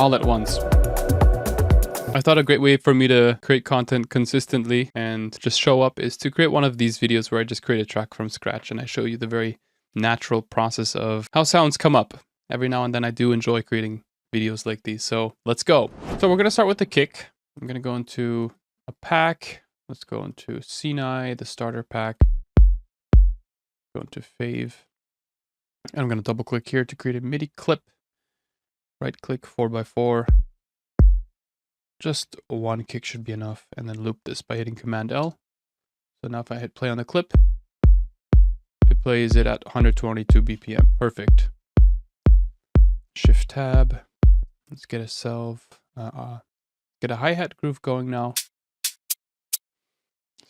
all at once. I thought a great way for me to create content consistently and just show up is to create one of these videos where I just create a track from scratch and I show you the very natural process of how sounds come up. Every now and then I do enjoy creating videos like these. So let's go. So we're going to start with the kick. I'm going to go into a pack. Let's go into Sinai, the starter pack. Go into Fave. And I'm going to double click here to create a MIDI clip. Right click 4x4. Just one kick should be enough, and then loop this by hitting Command L. So now if I hit play on the clip, it plays it at 122 BPM. Perfect. Shift tab. Let's get a hi-hat groove going now.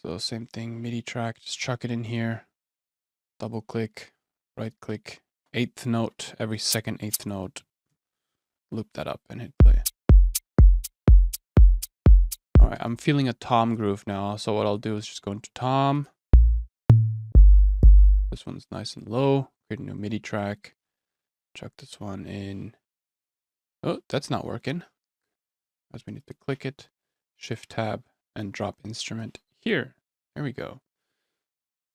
So same thing, MIDI track, just chuck it in here. Double click, right click, 8th note, every second 8th note. Loop that up and hit play. All right, I'm feeling a tom groove now. So what I'll do is just go into tom. This one's nice and low. Create a new MIDI track. Chuck this one in. Oh, that's not working. As we need to click it, shift tab, and drop instrument here. There we go.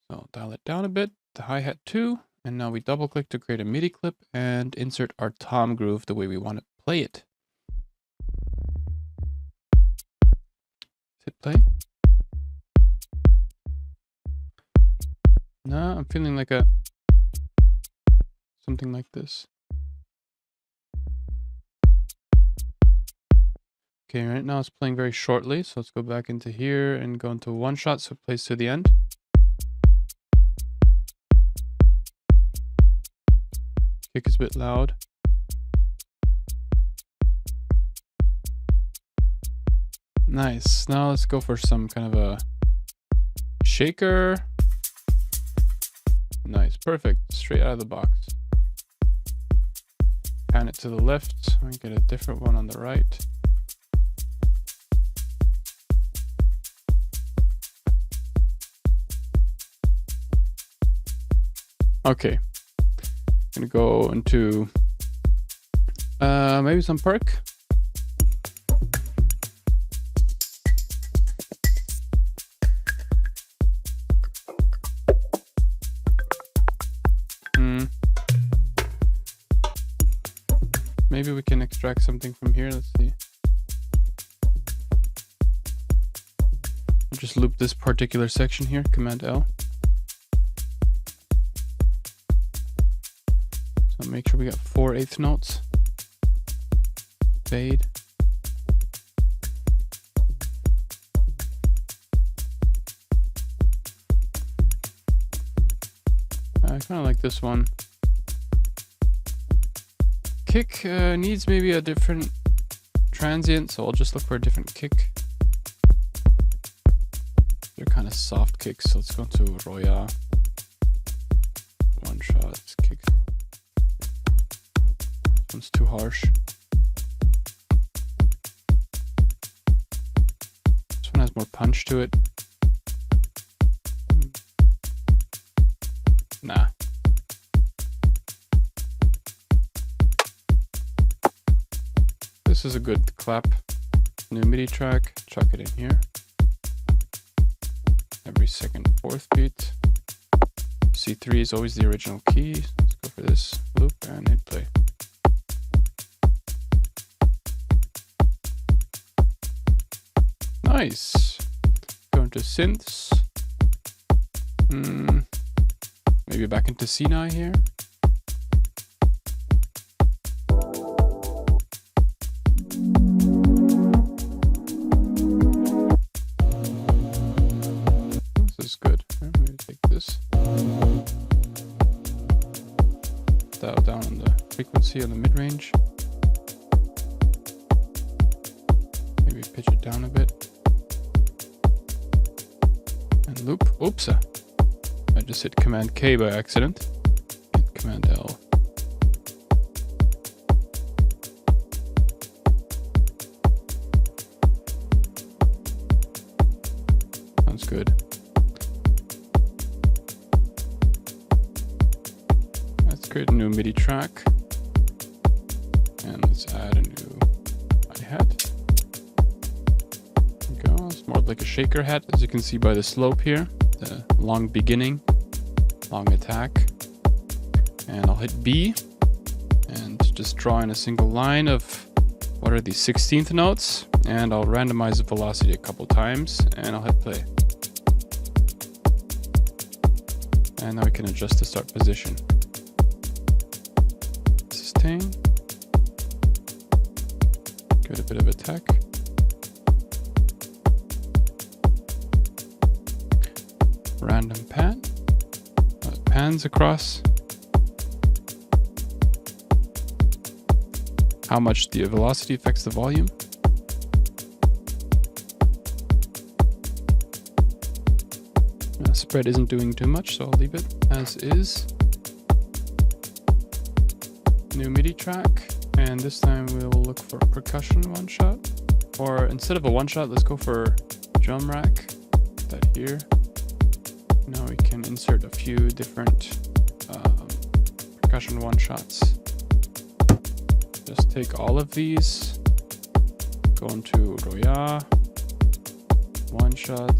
So dial it down a bit, the hi-hat too. And now we double click to create a MIDI clip and insert our tom groove the way we want to play it. Hit play. No, I'm feeling like something like this. Okay, right now it's playing very shortly, so let's go back into here and go into one shot so it plays to the end. Kick is a bit loud. Nice. Now let's go for some kind of a shaker. Nice. Perfect. Straight out of the box. Pan it to the left and get a different one on the right. Okay. I'm gonna go into maybe some perk. Maybe we can extract something from here. Let's see. I'll just loop this particular section here. Command L. So make sure we got 4/8 notes. Fade. I kind of like this one. Kick needs maybe a different transient, so I'll just look for a different kick. They're kind of soft kicks, so let's go to Roya. One shot kick. This one's too harsh. This one has more punch to it. Nah. This is a good clap. New MIDI track, chuck it in here. Every second 4th beat. C3 is always the original key. Let's go for this loop and hit play. Nice. Go into synths. Maybe back into Sinai here. Dial down on the frequency on the mid-range. Maybe pitch it down a bit. And loop. Oops. I just hit Command K by accident. Hit Command L. Sounds good. Let's create a new MIDI track. And let's add a new hi-hat. There we go. It's more like a shaker hat, as you can see by the slope here. The long beginning, long attack. And I'll hit B and just draw in a single line of what are these 16th notes, and I'll randomize the velocity a couple times, and I'll hit play. And now we can adjust the start position. Sustain. Give it a bit of attack. Random pan. Pans across. How much the velocity affects the volume. Spread isn't doing too much, so I'll leave it as is. New MIDI track, and this time we will look for percussion one shot. Or instead of a one shot, let's go for drum rack. Put that here. Now we can insert a few different percussion one shots. Just take all of these, go into Roya, one shot.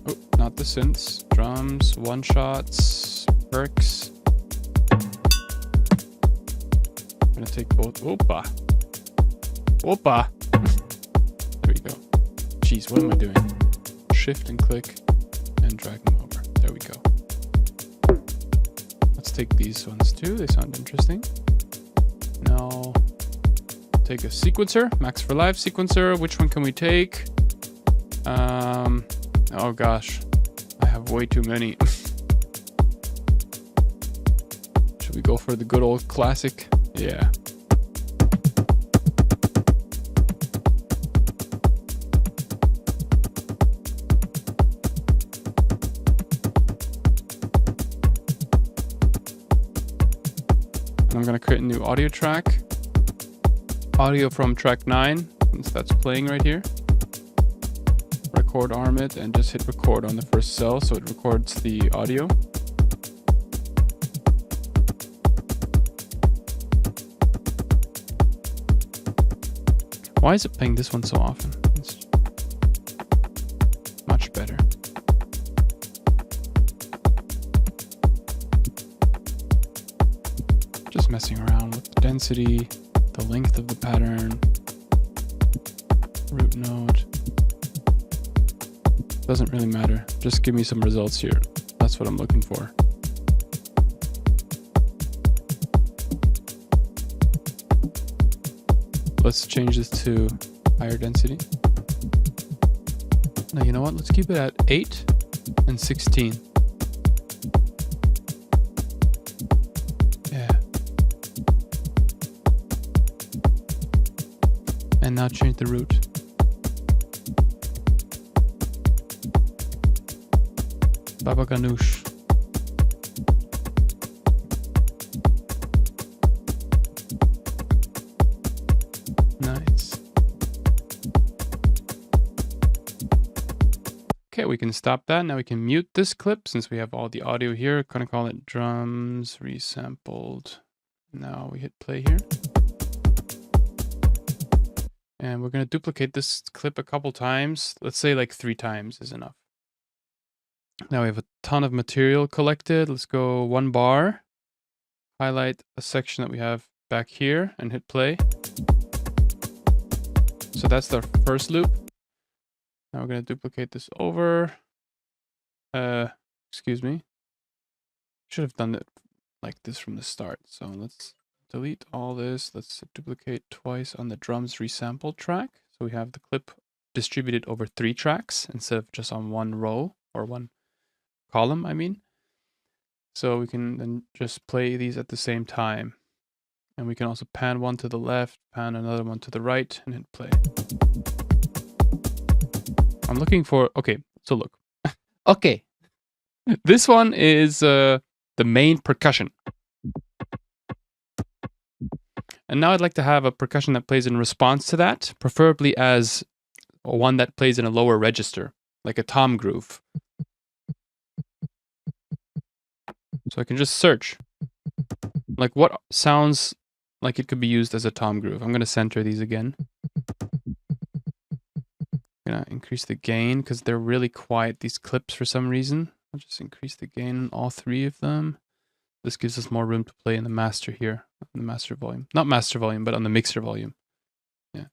Oh, not the synths. Drums, one shots, perks. I'm gonna take both. Opa! Opa! There we go. Jeez, what am I doing? Shift and click and drag them over. There we go. Let's take these ones too. They sound interesting. Now, take a sequencer. Max for Live sequencer. Which one can we take? Oh gosh, I have way too many. Should we go for the good old classic? Yeah. And I'm gonna create a new audio track. Audio from track 9, since that's playing right here. Record arm it and just hit record on the first cell so it records the audio. Why is it playing this one so often? It's much better. Just messing around with the density, the length of the pattern, root node. Doesn't really matter. Just give me some results here. That's what I'm looking for. Let's change this to higher density. Now, you know what? Let's keep it at 8 and 16. Yeah. And now change the root. Baba Ganoush. Nice. Okay, we can stop that. Now we can mute this clip since we have all the audio here. Gonna call it drums resampled. Now we hit play here. And we're gonna duplicate this clip a couple times. Let's say like 3 times is enough. Now we have a ton of material collected. Let's go 1 bar, highlight a section that we have back here and hit play. So that's our first loop. Now we're going to duplicate this over. Excuse me. Should have done it like this from the start. So let's delete all this. Let's duplicate twice on the drums resample track. So we have the clip distributed over 3 tracks instead of just on 1 row or 1 column, I mean. So we can then just play these at the same time. And we can also pan one to the left, pan another one to the right, and hit play. I'm looking for, okay, so look. Okay. This one is the main percussion. And now I'd like to have a percussion that plays in response to that, preferably as one that plays in a lower register, like a tom groove. So I can just search, like what sounds like it could be used as a tom groove. I'm going to center these again. I'm gonna increase the gain because they're really quiet, these clips, for some reason. I'll just increase the gain on all three of them. This gives us more room to play in the master here, on the master volume. Not master volume, but on the mixer volume. Yeah.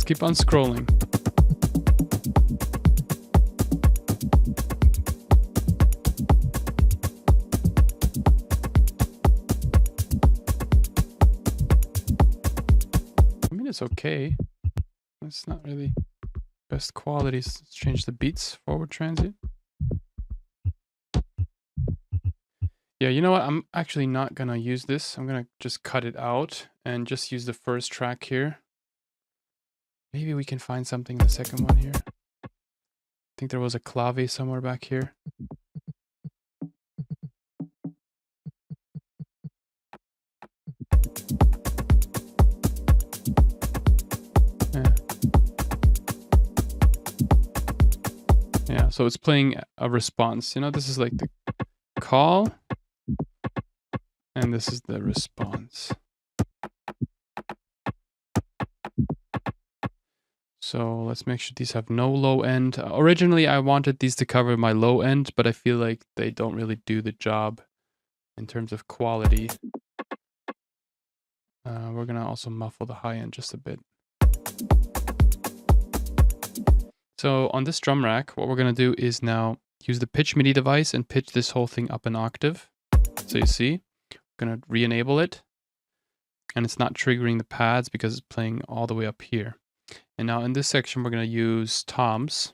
Keep on scrolling. I mean, it's okay. It's not really best quality. Let's change the beats, forward transient. Yeah, you know what? I'm actually not gonna use this. I'm gonna just cut it out and just use the first track here. Maybe we can find something in the second one here. I think there was a clave somewhere back here. Yeah, so it's playing a response. You know, this is like the call, and this is the response. So let's make sure these have no low end. Originally, I wanted these to cover my low end, but I feel like they don't really do the job in terms of quality. We're gonna also muffle the high end just a bit. So on this drum rack, what we're gonna do is now use the pitch MIDI device and pitch this whole thing up an octave. So you see, I'm gonna re-enable it, and it's not triggering the pads because it's playing all the way up here. And now in this section, we're going to use toms,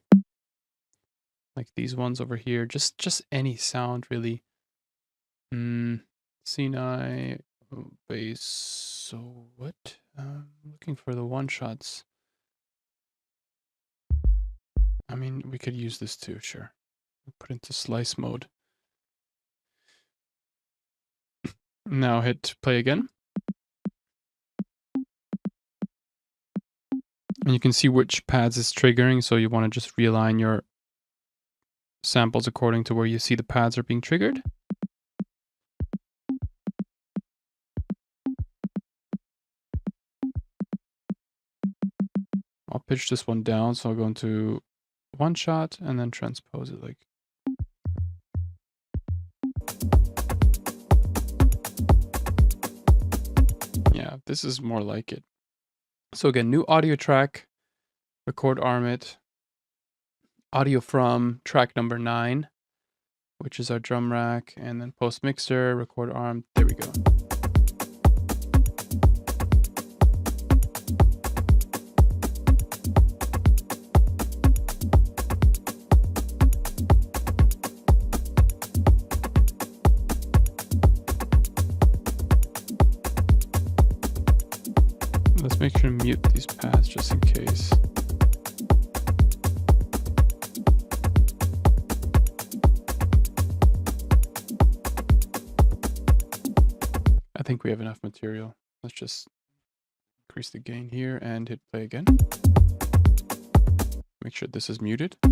like these ones over here. Just any sound, really. C9, bass. So what? I'm looking for the one shots. I mean, we could use this too, sure. Put into slice mode. Now hit play again. And you can see which pads is triggering, so you want to just realign your samples according to where you see the pads are being triggered. I'll pitch this one down, so I'll go into one shot and then transpose it like. Yeah, this is more like it. So again, new audio track, record arm it, audio from track number 9, which is our drum rack, and then post mixer, record arm, there we go. Let's make sure to mute these pads just in case. I think we have enough material. Let's just increase the gain here and hit play again. Make sure this is muted. Do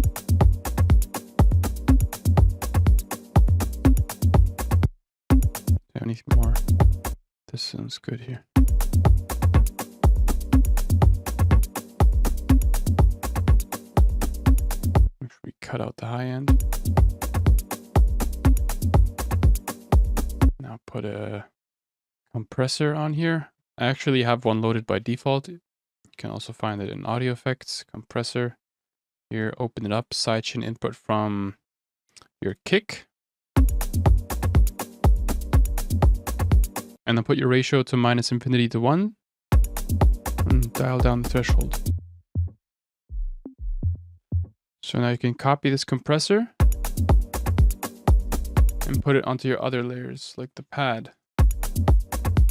you have anything more? This sounds good here. We cut out the high end. Now put a compressor on here. I actually have one loaded by default. You can also find it in audio effects, compressor. Here, open it up, sidechain input from your kick. And then put your ratio to -infinity to 1. And dial down the threshold. So now you can copy this compressor and put it onto your other layers, like the pad.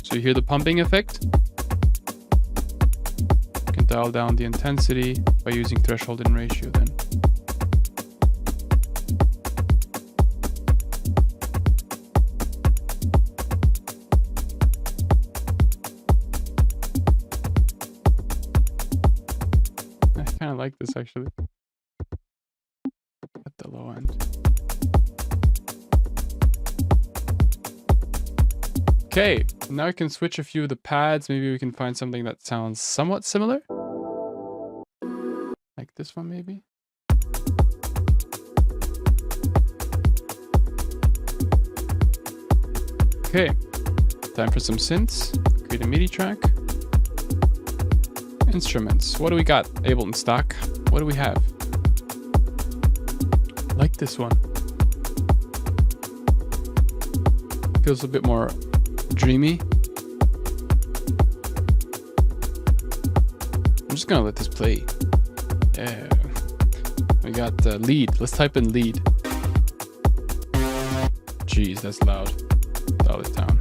So you hear the pumping effect. You can dial down the intensity by using threshold and ratio then. I kind of like this actually. At the low end. Okay, now I can switch a few of the pads. Maybe we can find something that sounds somewhat similar. Like this one maybe. Okay, time for some synths. Create a MIDI track. Instruments. What do we got? Ableton stock. What do we have? Like this one. Feels a bit more dreamy. I'm just gonna let this play. Yeah. We got lead. Let's type in lead. Jeez, that's loud. Dial it down.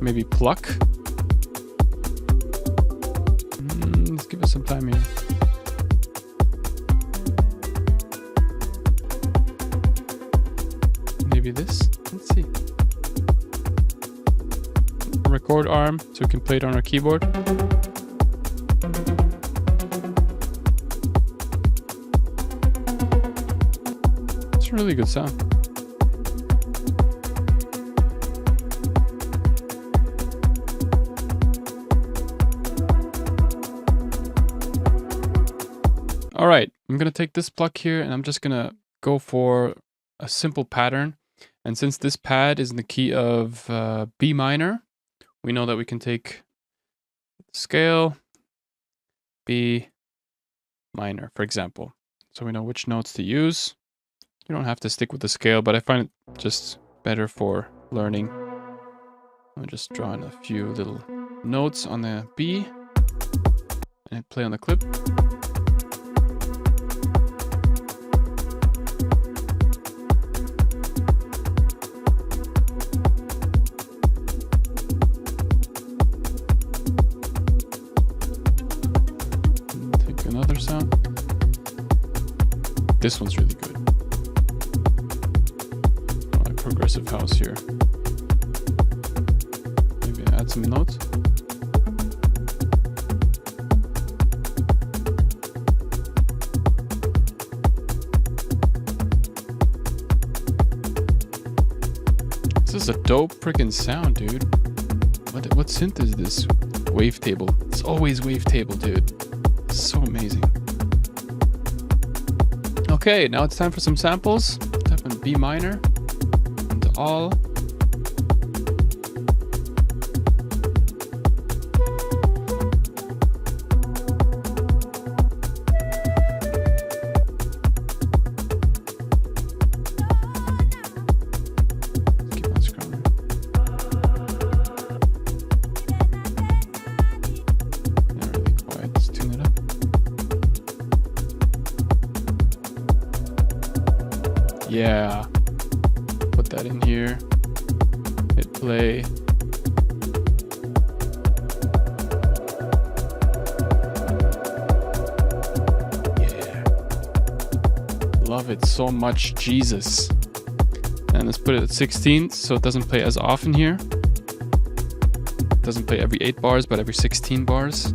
Maybe pluck. Let's give it some time here. Maybe this. Let's see. Record arm so we can play it on our keyboard. It's a really good sound. All right, I'm gonna take this pluck here and I'm just gonna go for a simple pattern. And since this pad is in the key of B minor, we know that we can take scale, B minor, for example. So we know which notes to use. You don't have to stick with the scale, but I find it just better for learning. I'm just drawing a few little notes on the B and play on the clip. Another sound. This one's really good. I like progressive house here. Maybe add some notes. This is a dope freaking sound, dude. What synth is this? Wavetable. It's always wavetable, dude. So amazing. Okay, now it's time for some samples. Type in B minor into all. Keep on scrolling. Yeah, really quiet. Let's tune it up. Yeah, put that in here, hit play. Yeah, love it so much, Jesus. And let's put it at 16 so it doesn't play as often here. It doesn't play every 8 bars, but every 16 bars.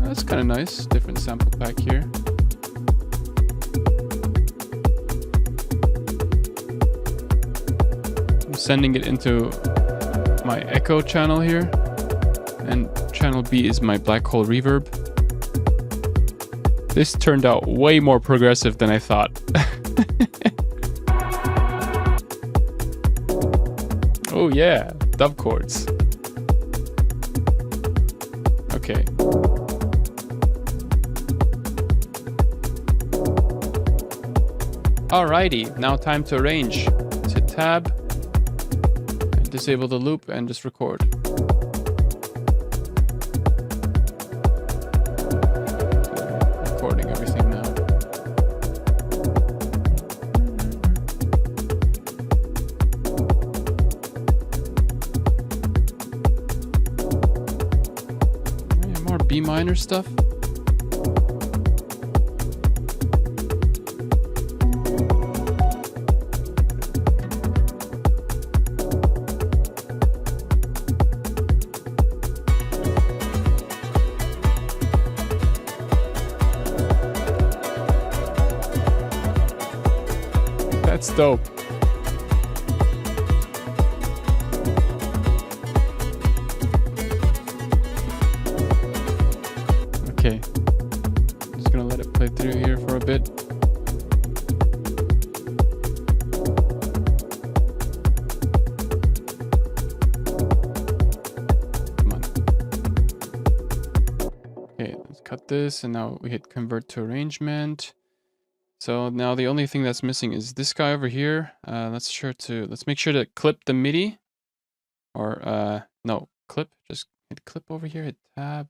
That's kind of nice. Different sample pack here. I'm sending it into my echo channel here. And channel B is my black hole reverb. This turned out way more progressive than I thought. Oh yeah, dub chords. Okay. Alrighty, now time to arrange. Let's hit tab, and disable the loop and just record. Recording everything now. C minor stuff. That's dope. Okay, I'm just gonna let it play through here for a bit. Come on. Okay, let's cut this, and now we hit convert to arrangement. So now the only thing that's missing is this guy over here. Let's make sure to clip the MIDI, or no, clip. Just hit clip over here, hit tab,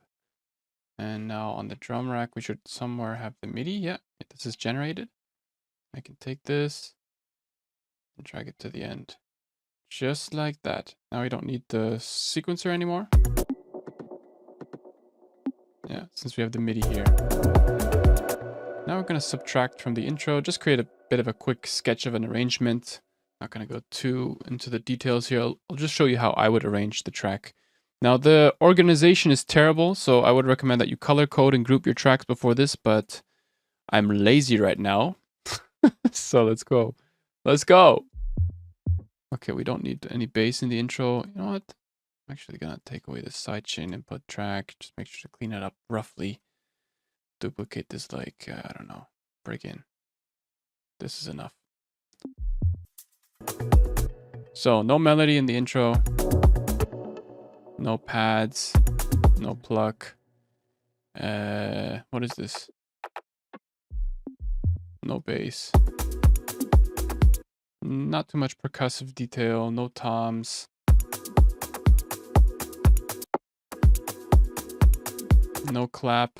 and now on the drum rack we should somewhere have the MIDI. Yeah, this is generated. I can take this and drag it to the end, just like that. Now we don't need the sequencer anymore. Yeah, since we have the MIDI here. Now we're going to subtract from the intro, just create a bit of a quick sketch of an arrangement. Not going to go too into the details here. I'll just show you how I would arrange the track. Now the organization is terrible, so I would recommend that you color code and group your tracks before this, but I'm lazy right now. So let's go. Let's go. Okay, we don't need any bass in the intro. You know what? I'm actually going to take away the sidechain input track. Just make sure to clean it up roughly. Duplicate this like, I don't know, break in. This is enough. So no melody in the intro, no pads, no pluck. What is this? No bass. Not too much percussive detail, no toms. No clap.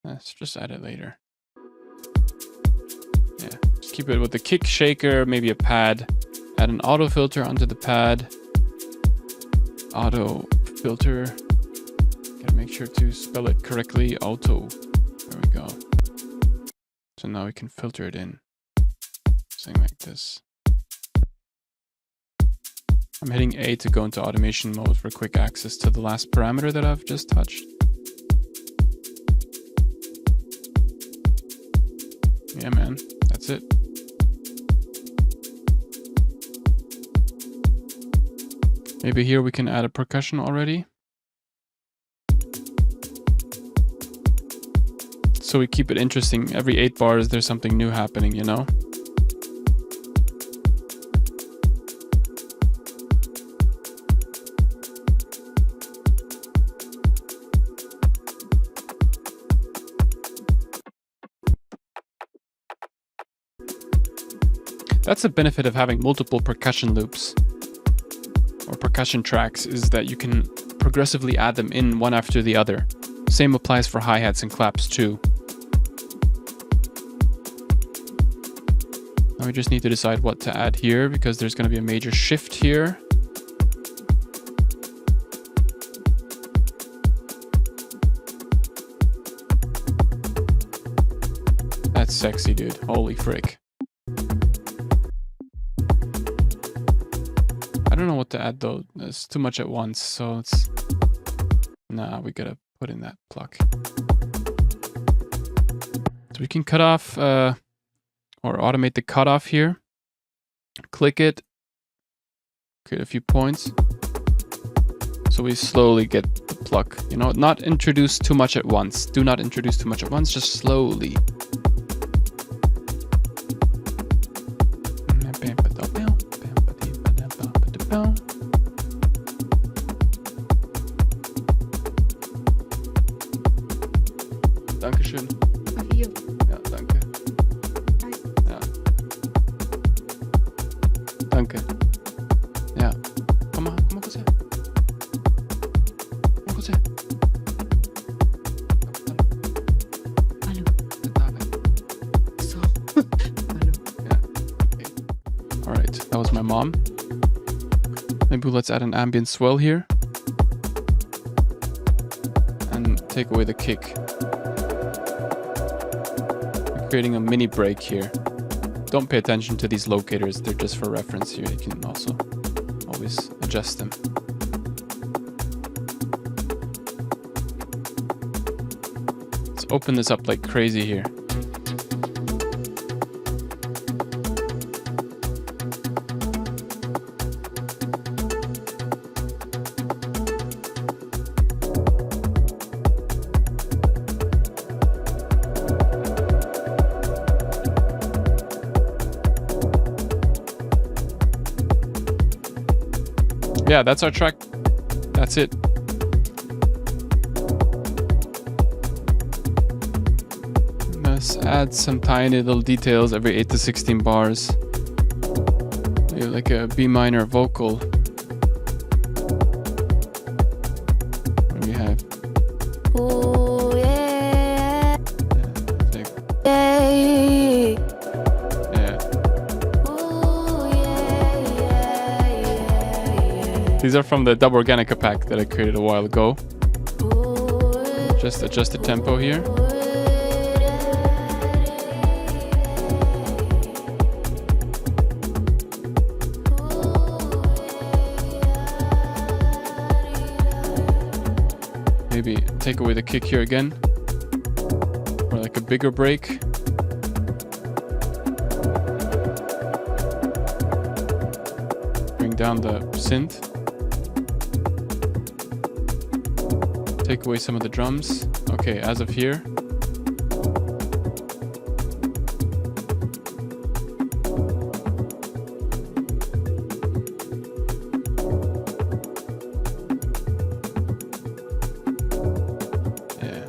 Let's just add it later. Yeah, just keep it with the kick shaker, maybe a pad. Add an auto filter onto the pad. Auto filter. Gotta make sure to spell it correctly. Auto. There we go. So now we can filter it in. Something like this. I'm hitting A to go into automation mode for quick access to the last parameter that I've just touched. Yeah, man, that's it. Maybe here we can add a percussion already. So we keep it interesting. Every 8 bars, there's something new happening, you know? That's the benefit of having multiple percussion loops or percussion tracks, is that you can progressively add them in one after the other. Same applies for hi-hats and claps too. Now we just need to decide what to add here, because there's going to be a major shift here. That's sexy, dude. Holy frick. I don't know what to add though. There's too much at once, so it's... Nah, we gotta put in that pluck. So we can cut off, or automate the cutoff here. Click it. Create a few points. So we slowly get the pluck. You know, not introduce too much at once. Do not introduce too much at once, just slowly. Dankeschön. Ja, danke. Ja. Danke. Ja. Komm mal kurz her. Komm mal kurz her. Hallo. Da weg. So. Hallo. Ja, okay. was my mom. Maybe let's add an ambient swell here. And take away the kick. We're creating a mini break here. Don't pay attention to these locators, they're just for reference here. You can also always adjust them. Let's open this up like crazy here. Yeah, that's our track. That's it. Let's add some tiny little details every 8 to 16 bars. Maybe like a B minor vocal. What do we have? Ooh, yeah. These are from the Dub Organica pack that I created a while ago. Just adjust the tempo here. Maybe take away the kick here again. Or like a bigger break. Bring down the synth. Take away some of the drums. Okay, as of here. Yeah.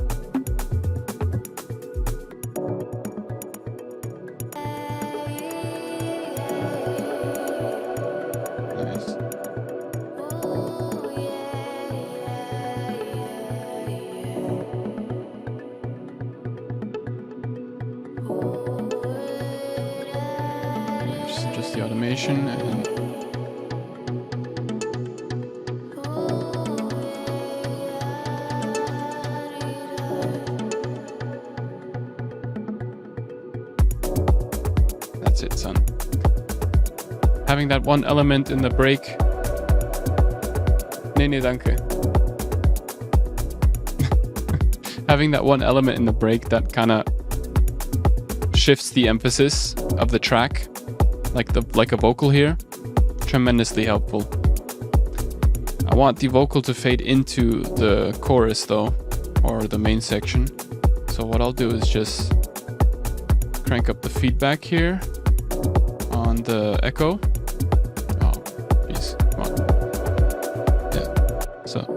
Nice. Just the automation and that's it, son. Having that one element in the break. Nee, danke. Having that one element in the break that kind of shifts the emphasis of the track. Like a vocal here, tremendously helpful. I want the vocal to fade into the chorus though, or the main section. So what I'll do is just crank up the feedback here on the echo. Oh, please, come on. Yeah, so.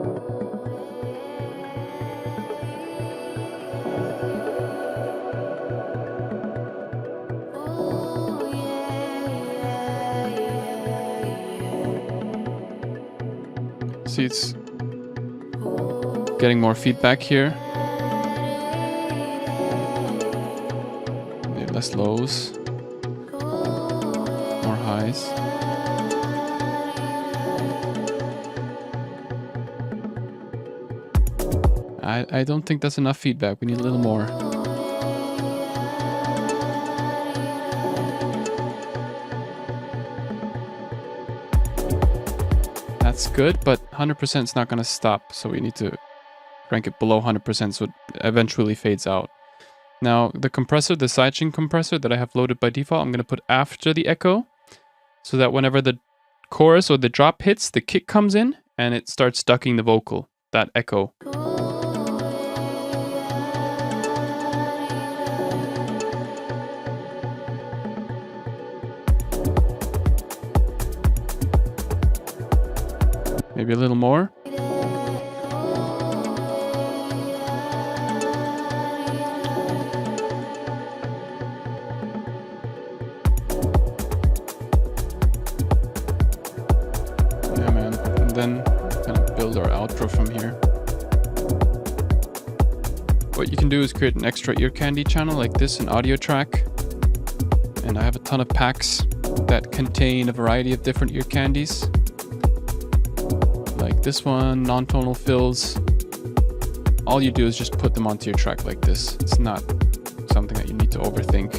See, it's getting more feedback here. Maybe less lows, more highs. I don't think that's enough feedback. We need a little more. That's good, but 100% is not going to stop, so we need to crank it below 100% so it eventually fades out. Now, the compressor, the sidechain compressor that I have loaded by default, I'm going to put after the echo, so that whenever the chorus or the drop hits, the kick comes in, and it starts ducking the vocal, that echo. Maybe a little more. Yeah, man. And then kind of build our outro from here. What you can do is create an extra ear candy channel like this, an audio track. And I have a ton of packs that contain a variety of different ear candies. Like this one, non-tonal fills. All you do is just put them onto your track like this. It's not something that you need to overthink.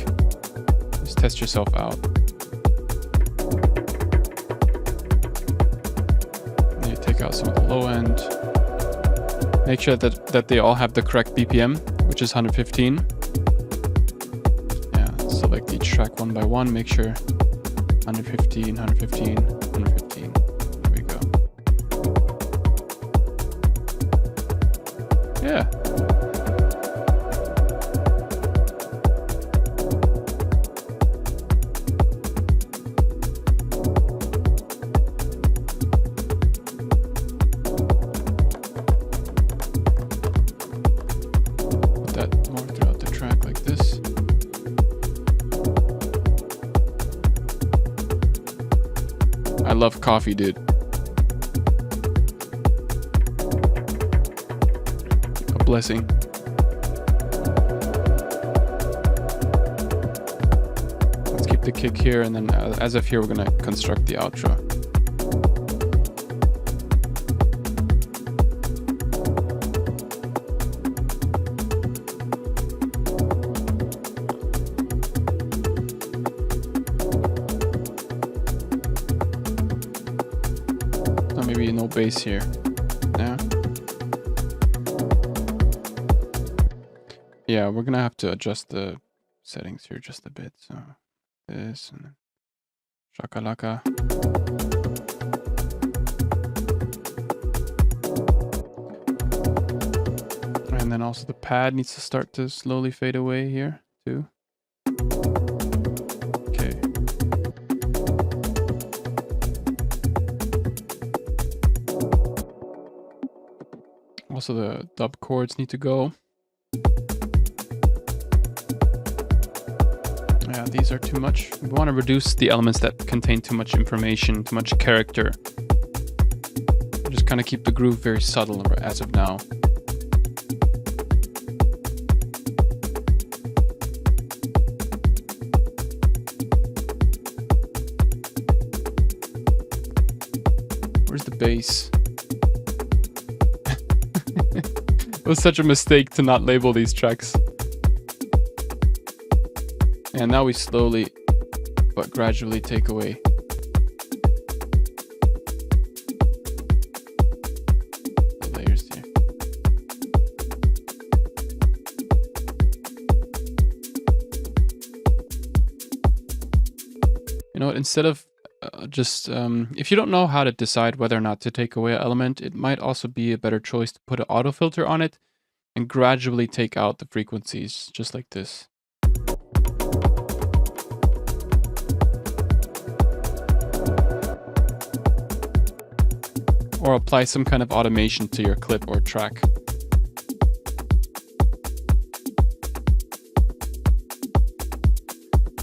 Just test yourself out. And you take out some of the low end. Make sure that they all have the correct BPM, which is 115. Yeah, select each track one by one. Make sure 115, 115, 115. There we go. Yeah. Put that more throughout the track like this. I love coffee, dude. A blessing. Let's keep the kick here, and then as of here, we're gonna construct the outro. Maybe no bass here. Yeah. Yeah, we're gonna have to adjust the settings here just a bit. So this and then shakalaka. And then also the pad needs to start to slowly fade away here too. Okay. Also the dub chords need to go. Yeah, these are too much. We want to reduce the elements that contain too much information, too much character. Just kind of keep the groove very subtle as of now. Where's the bass? It was such a mistake to not label these tracks. And now we slowly but gradually take away. The layers here. You know what, instead of if you don't know how to decide whether or not to take away an element, it might also be a better choice to put an auto filter on it and gradually take out the frequencies, just like this. Or apply some kind of automation to your clip or track.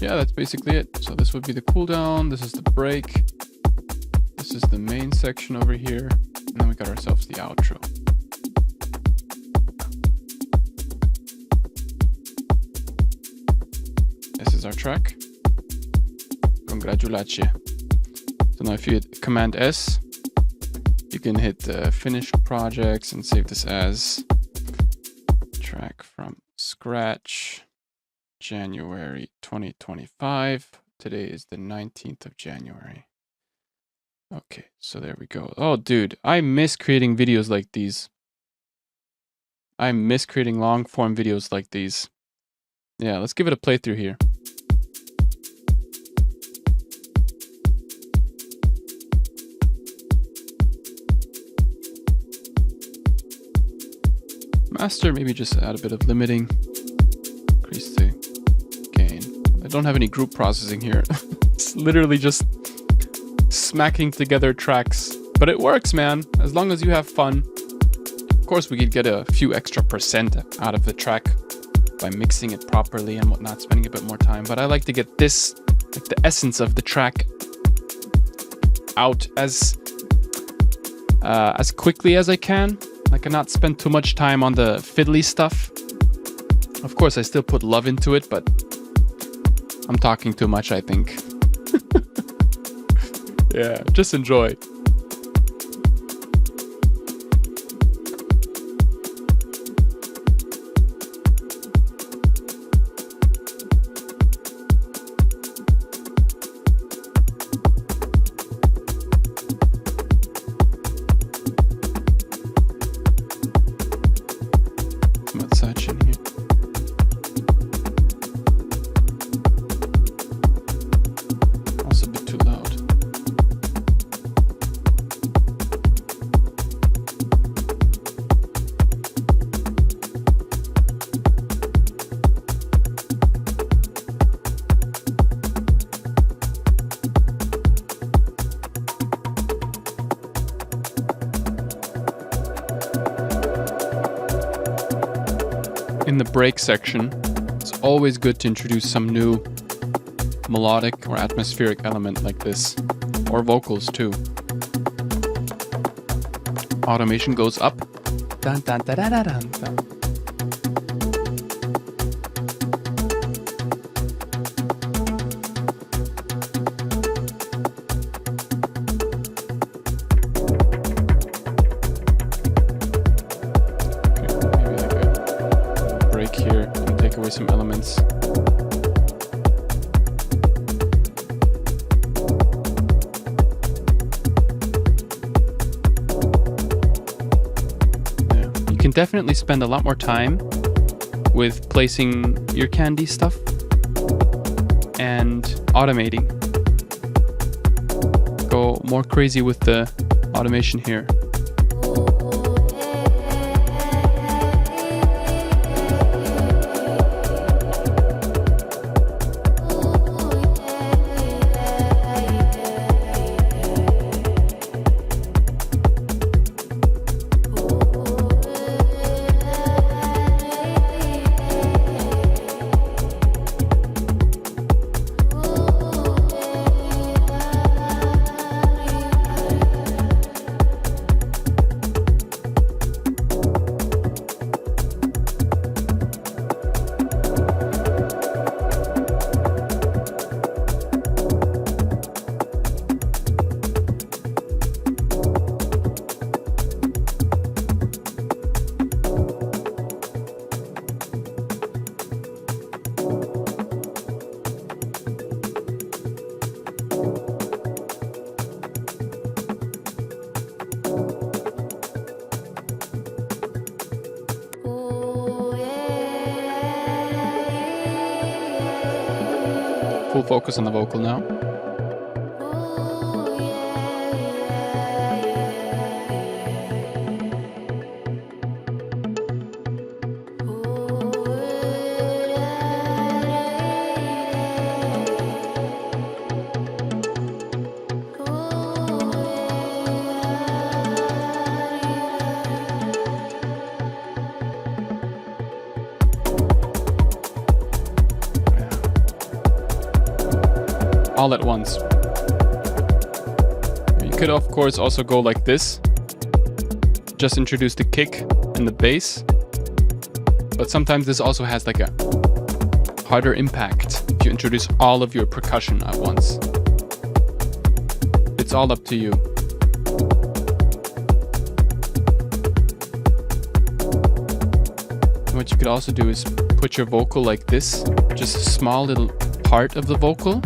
Yeah, that's basically it. So this would be the cooldown, this is the break, this is the main section over here, and then we got ourselves the outro. This is our track. Congratulations. So now if you hit Command S, you can hit finish projects and save this as track from scratch. January 2025. Today is the 19th of January. Okay, so there we go. Oh, dude, I miss creating videos like these. I miss creating long form videos like these. Yeah, let's give it a playthrough here. Master, maybe just add a bit of limiting. Increase the gain. I don't have any group processing here. It's literally just smacking together tracks. But it works, man. As long as you have fun. Of course, we could get a few extra percent out of the track by mixing it properly and whatnot, spending a bit more time. But I like to get this, like the essence of the track, out as quickly as I can. I cannot spend too much time on the fiddly stuff. Of course, I still put love into it, but I'm talking too much, I think. Yeah, just enjoy. Such in here. Also a bit too loud. In the break section, it's always good to introduce some new melodic or atmospheric element like this, or vocals too. Automation goes up. Dun, dun, dun, dun, dun, dun, dun. Here and take away some elements. Yeah. You can definitely spend a lot more time with placing your candy stuff and automating. Go more crazy with the automation here. Full focus on the vocal now. All at once. You could of course also go like this. Just introduce the kick and the bass. But sometimes this also has like a harder impact if you introduce all of your percussion at once. It's all up to you. What you could also do is put your vocal like this, just a small little part of the vocal.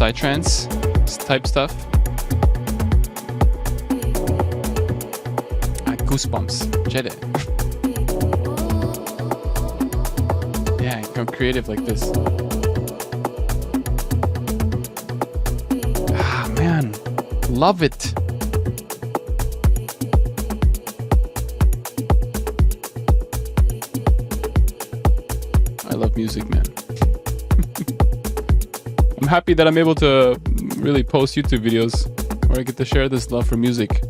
Psytrance type stuff. Goosebumps. Jede. Yeah, go creative like this. Ah, man. Love it. I love music, man. I'm happy that I'm able to really post YouTube videos where I get to share this love for music.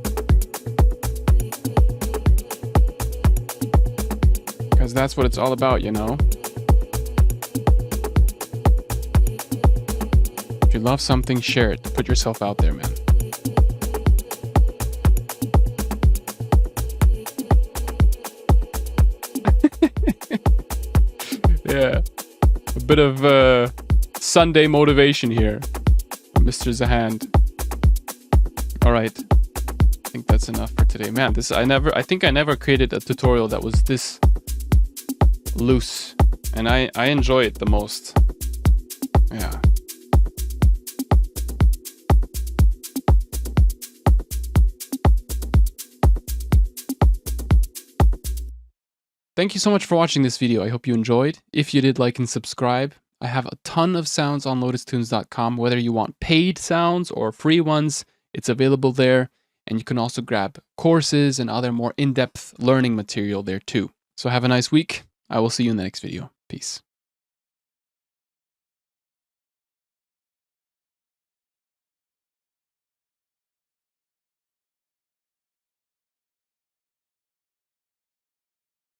Because that's what it's all about, you know? If you love something, share it. Put yourself out there, man. bit of Sunday motivation here, Mr. Zahand. All right, I think that's enough for today. Man, I think I never created a tutorial that was this loose, and I enjoy it the most. Yeah. Thank you so much for watching this video. I hope you enjoyed. If you did, like and subscribe. I have a ton of sounds on LotusTunes.com. Whether you want paid sounds or free ones, it's available there. And you can also grab courses and other more in-depth learning material there too. So have a nice week. I will see you in the next video. Peace.